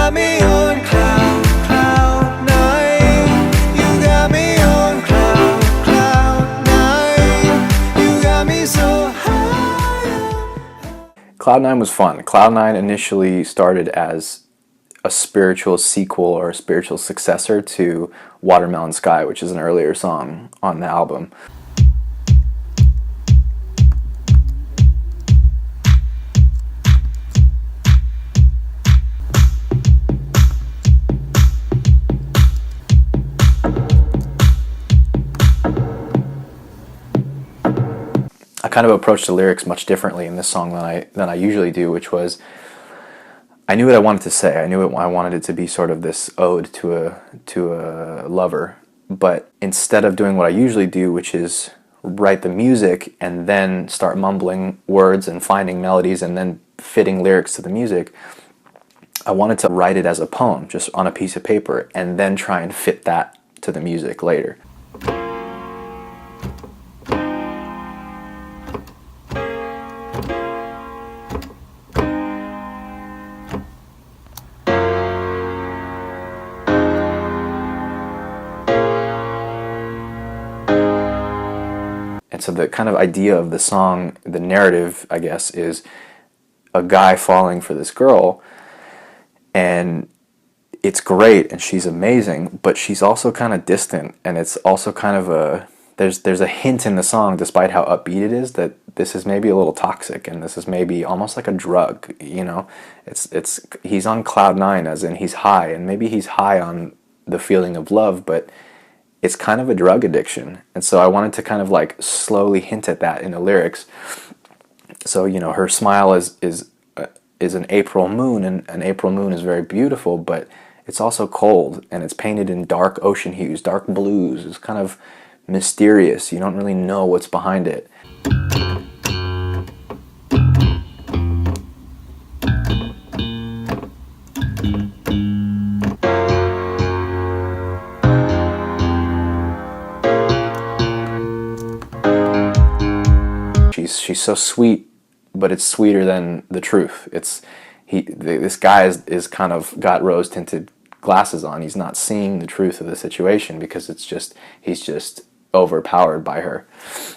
got me on cloud nine. You got me on cloud nine. You got me so high. Cloud Nine was fun. Cloud Nine initially started as a spiritual sequel or a spiritual successor to Watermelon Sky, which is an earlier song on the album. I kind of approached the lyrics much differently in this song than I usually do, which was, I knew what I wanted to say. I knew I wanted it to be sort of this ode to a lover. But instead of doing what I usually do, which is write the music and then start mumbling words and finding melodies and then fitting lyrics to the music, I wanted to write it as a poem, just on a piece of paper, and then try and fit that to the music later. And so the kind of idea of the song, the narrative, I guess, is a guy falling for this girl, and it's great, and she's amazing, but she's also kind of distant, and it's also kind of there's a hint in the song, despite how upbeat it is, that this is maybe a little toxic, and this is maybe almost like a drug, you know? He's on cloud nine, as in he's high, and maybe he's high on the feeling of love, but it's kind of a drug addiction. And so I wanted to kind of like slowly hint at that in the lyrics. So, you know, her smile is an April moon, and an April moon is very beautiful, but it's also cold, and it's painted in dark ocean hues, dark blues. It's kind of mysterious. You don't really know what's behind it. She's so sweet, but it's sweeter than the truth. This guy is kind of got rose-tinted glasses on. He's not seeing the truth of the situation because he's just overpowered by her.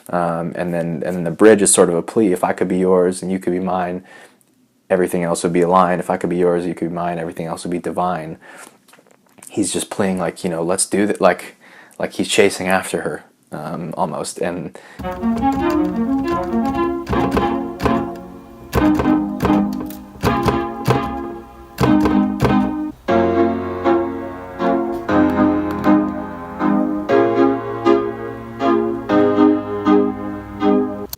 And then the bridge is sort of a plea. If I could be yours and you could be mine, everything else would be aligned. If I could be yours, you could be mine, everything else would be divine. He's just playing like, you know, let's do that, like he's chasing after her. Almost. And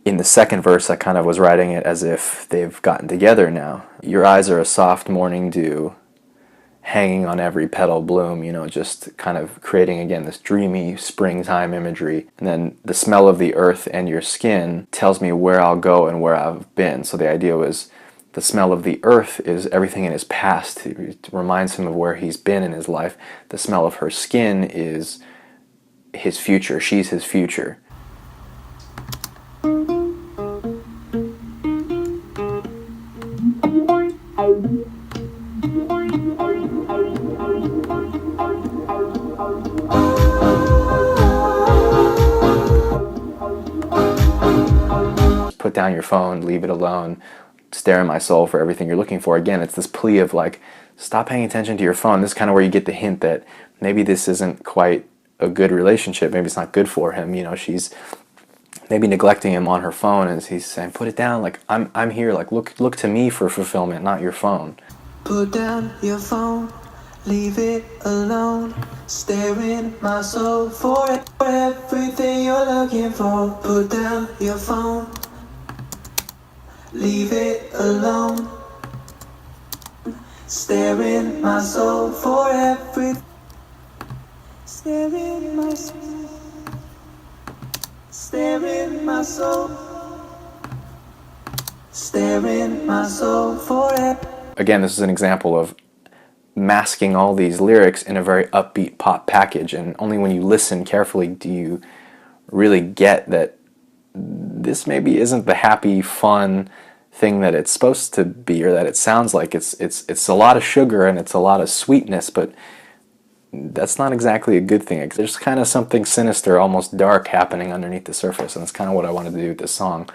in the second verse, I kind of was writing it as if they've gotten together now. Your eyes are a soft morning dew, hanging on every petal bloom, you know, just kind of creating again this dreamy springtime imagery. And then the smell of the earth and your skin tells me where I'll go and where I've been. So the idea was the smell of the earth is everything in his past. It reminds him of where he's been in his life. The smell of her skin is his future. She's his future. Put down your phone, leave it alone, stare in my soul for everything you're looking for. Again, it's this plea of like, stop paying attention to your phone. This is kind of where you get the hint that maybe this isn't quite a good relationship. Maybe it's not good for him. You know, she's maybe neglecting him on her phone, and he's saying, put it down. Like, I'm here. Like, look to me for fulfillment, not your phone. Put down your phone, leave it alone. Stare in my soul for everything you're looking for. Put down your phone, leave it alone. Stare in my soul for everything. Stare in my soul. Stare in my soul. Stare in my soul for everything. Again, this is an example of masking all these lyrics in a very upbeat pop package, and only when you listen carefully do you really get that this maybe isn't the happy, fun, thing that it's supposed to be, or that it sounds like. It's a lot of sugar and it's a lot of sweetness, but that's not exactly a good thing. There's kind of something sinister, almost dark, happening underneath the surface, and that's kind of what I wanted to do with this song.